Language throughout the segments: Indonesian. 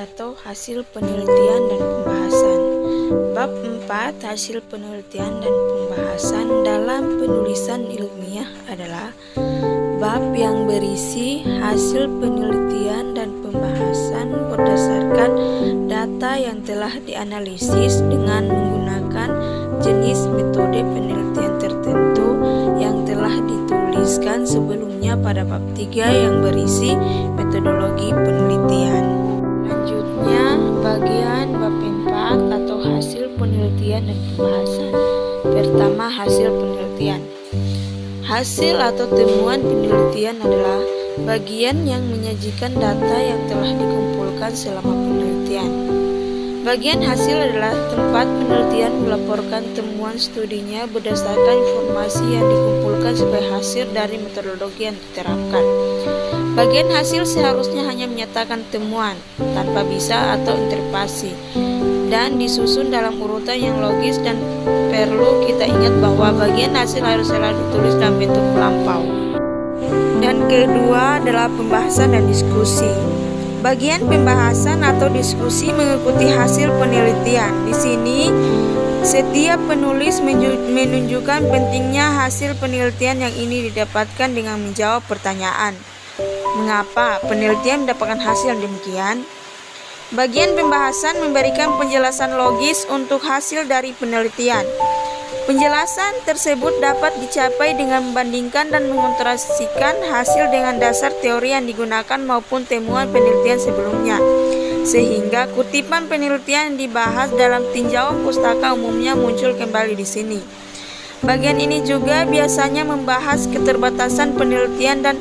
atau hasil penelitian dan pembahasan. Bab 4 hasil penelitian dan pembahasan dalam penulisan ilmiah adalah bab yang berisi hasil penelitian dan pembahasan berdasarkan data yang telah dianalisis dengan menggunakan jenis metode penelitian tertentu yang telah dituliskan sebelumnya pada bab 3 yang berisi metodologi penelitian. Selanjutnya, bagian bab 4 atau hasil penelitian dan pembahasan. Pertama, hasil penelitian. Hasil atau temuan penelitian adalah bagian yang menyajikan data yang telah dikumpulkan selama penelitian. Bagian hasil adalah tempat penelitian melaporkan temuan studinya berdasarkan informasi yang dikumpulkan sebagai hasil dari metodologi yang diterapkan. Bagian hasil seharusnya hanya menyatakan temuan, tanpa bisa atau interpretasi, dan disusun dalam urutan yang logis, dan perlu kita ingat bahwa bagian hasil harus selalu ditulis dalam bentuk lampau. Dan kedua adalah pembahasan dan diskusi. Bagian pembahasan atau diskusi mengikuti hasil penelitian. Di sini, setiap penulis menunjukkan pentingnya hasil penelitian yang ini didapatkan dengan menjawab pertanyaan. Mengapa penelitian mendapatkan hasil yang demikian? Bagian pembahasan memberikan penjelasan logis untuk hasil dari penelitian. Penjelasan tersebut dapat dicapai dengan membandingkan dan mengontrastasikan hasil dengan dasar teori yang digunakan maupun temuan penelitian sebelumnya, sehingga kutipan penelitian yang dibahas dalam tinjauan pustaka umumnya muncul kembali di sini. Bagian ini juga biasanya membahas keterbatasan penelitian dan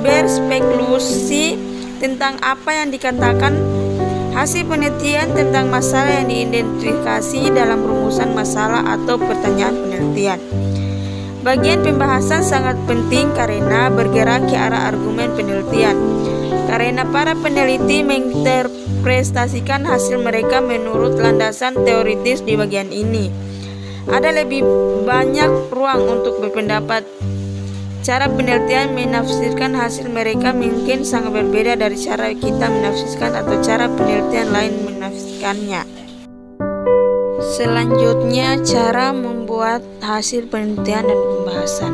berspekulasi tentang apa yang dikatakan hasil penelitian tentang masalah yang diidentifikasi dalam rumusan masalah atau pertanyaan penelitian. Bagian pembahasan sangat penting karena bergerak ke arah argumen penelitian. Karena para peneliti menginterpretasikan hasil mereka menurut landasan teoritis di bagian ini. Ada lebih banyak ruang untuk berpendapat. Cara penelitian menafsirkan hasil mereka mungkin sangat berbeda dari cara kita menafsirkan atau cara penelitian lain menafsirkannya. Selanjutnya, cara membuat hasil penelitian dan pembahasan.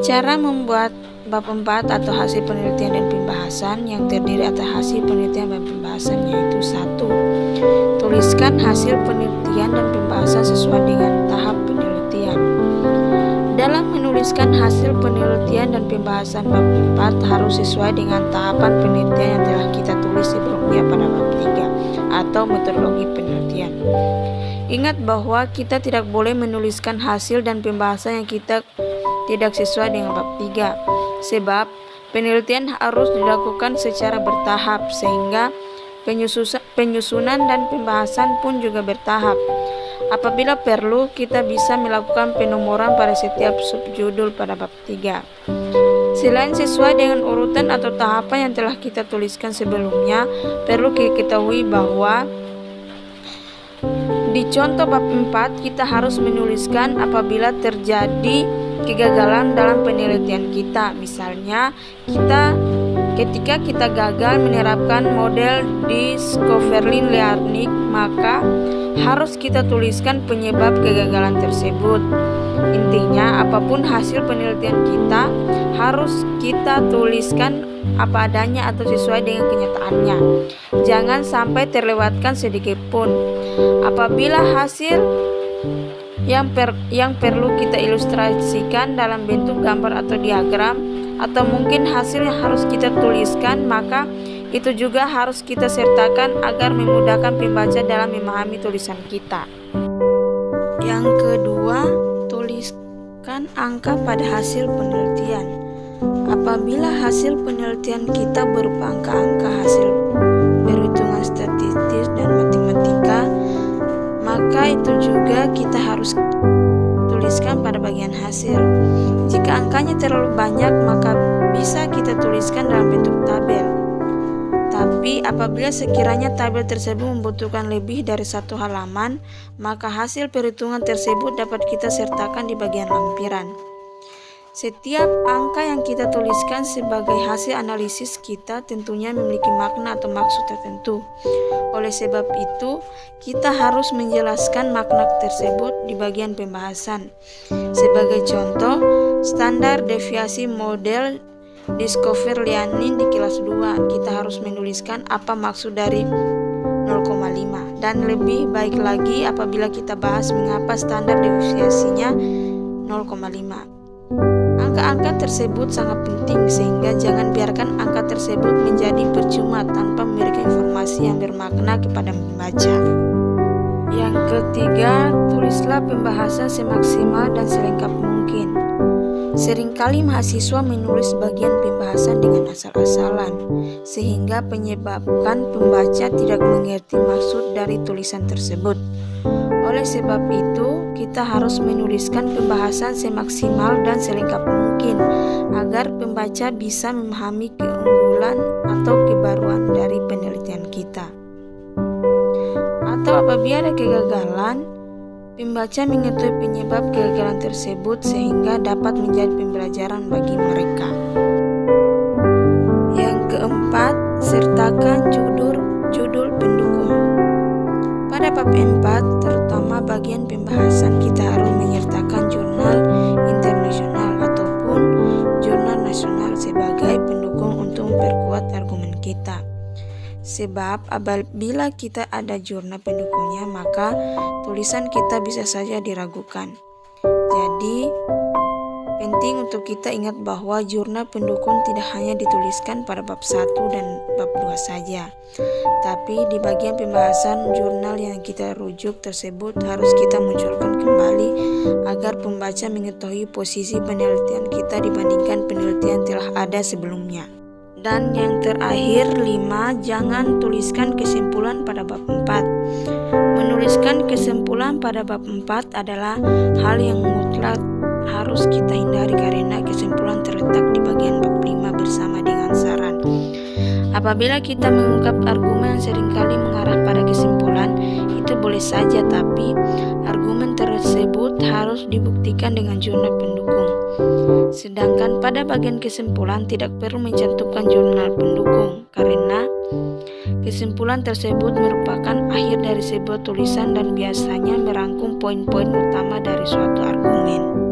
Cara membuat bab 4 atau hasil penelitian dan pembahasan yang terdiri atas hasil penelitian dan pembahasan yaitu 1. Tuliskan hasil penelitian dan pembahasan sesuai dengan tahap penelitian. Dalam menuliskan hasil penelitian dan pembahasan bab 4 harus sesuai dengan tahapan penelitian yang telah kita tulis sebelumnya pada bab 3 atau metodologi penelitian. Ingat bahwa kita tidak boleh menuliskan hasil dan pembahasan yang kita tidak sesuai dengan bab 3, sebab penelitian harus dilakukan secara bertahap sehingga penyusunan dan pembahasan pun juga bertahap. Apabila perlu, kita bisa melakukan penomoran pada setiap subjudul pada bab 3. Selain sesuai dengan urutan atau tahapan yang telah kita tuliskan sebelumnya, perlu diketahui bahwa di contoh bab 4 kita harus menuliskan apabila terjadi kegagalan dalam penelitian kita. Misalnya, ketika kita gagal menerapkan model discovery learning, maka harus kita tuliskan penyebab kegagalan tersebut. Intinya, apapun hasil penelitian kita, harus kita tuliskan apa adanya atau sesuai dengan kenyataannya. Jangan sampai terlewatkan sedikit pun. Apabila hasil yang perlu kita ilustrasikan dalam bentuk gambar atau diagram, atau mungkin hasil yang harus kita tuliskan, maka itu juga harus kita sertakan agar memudahkan pembaca dalam memahami tulisan kita. Yang kedua, tuliskan angka pada hasil penelitian. Apabila hasil penelitian kita berupa angka-angka hasil perhitungan statistik dan matematika, maka itu juga kita harus tuliskan pada bagian hasil. Jika angkanya terlalu banyak, maka bisa kita tuliskan dalam bentuk tabel. Tapi apabila sekiranya tabel tersebut membutuhkan lebih dari 1 halaman, maka hasil perhitungan tersebut dapat kita sertakan di bagian lampiran. Setiap angka yang kita tuliskan sebagai hasil analisis kita tentunya memiliki makna atau maksud tertentu. Oleh sebab itu, kita harus menjelaskan makna tersebut di bagian pembahasan. Sebagai contoh, standar deviasi model Discover-Lyanin di kelas 2, kita harus menuliskan apa maksud dari 0,5. Dan lebih baik lagi apabila kita bahas mengapa standar deviasinya 0,5. Angka-angka tersebut sangat penting sehingga jangan biarkan angka tersebut menjadi percuma tanpa memberikan informasi yang bermakna kepada pembaca. Yang ketiga, tulislah pembahasan semaksimal dan selengkap mungkin. Seringkali mahasiswa menulis bagian pembahasan dengan asal-asalan, sehingga menyebabkan pembaca tidak mengerti maksud dari tulisan tersebut. Oleh sebab itu, kita harus menuliskan pembahasan semaksimal dan selengkap mungkin agar pembaca bisa memahami keunggulan atau kebaruan dari penelitian kita. Atau apabila ada kegagalan, pembaca mengetahui penyebab kegagalan tersebut sehingga dapat menjadi pembelajaran bagi mereka. Yang keempat, sertakan judul pendukung. Pada bab 4, terutama bagian pembahasan, kita harus menyertakan jurnal internasional ataupun jurnal nasional sebagai pendukung untuk memperkuat argumen kita. Sebab apabila kita ada jurnal pendukungnya, maka tulisan kita bisa saja diragukan. Jadi, penting untuk kita ingat bahwa jurnal pendukung tidak hanya dituliskan pada bab 1 dan bab 2 saja. Tapi di bagian pembahasan jurnal yang kita rujuk tersebut harus kita munculkan kembali agar pembaca mengetahui posisi penelitian kita dibandingkan penelitian telah ada sebelumnya. Dan yang terakhir 5, jangan tuliskan kesimpulan pada bab 4. Menuliskan kesimpulan pada bab 4 adalah hal yang mutlak harus kita hindari karena kesimpulan terletak di bagian bab 5 bersama dengan saran. Apabila kita mengungkap argumen yang seringkali mengarah pada kesimpulan, itu boleh saja, tapi argumen tersebut harus dibuktikan dengan jurnal pendukung. Sedangkan pada bagian kesimpulan tidak perlu mencantumkan jurnal pendukung karena kesimpulan tersebut merupakan akhir dari sebuah tulisan dan biasanya merangkum poin-poin utama dari suatu argumen.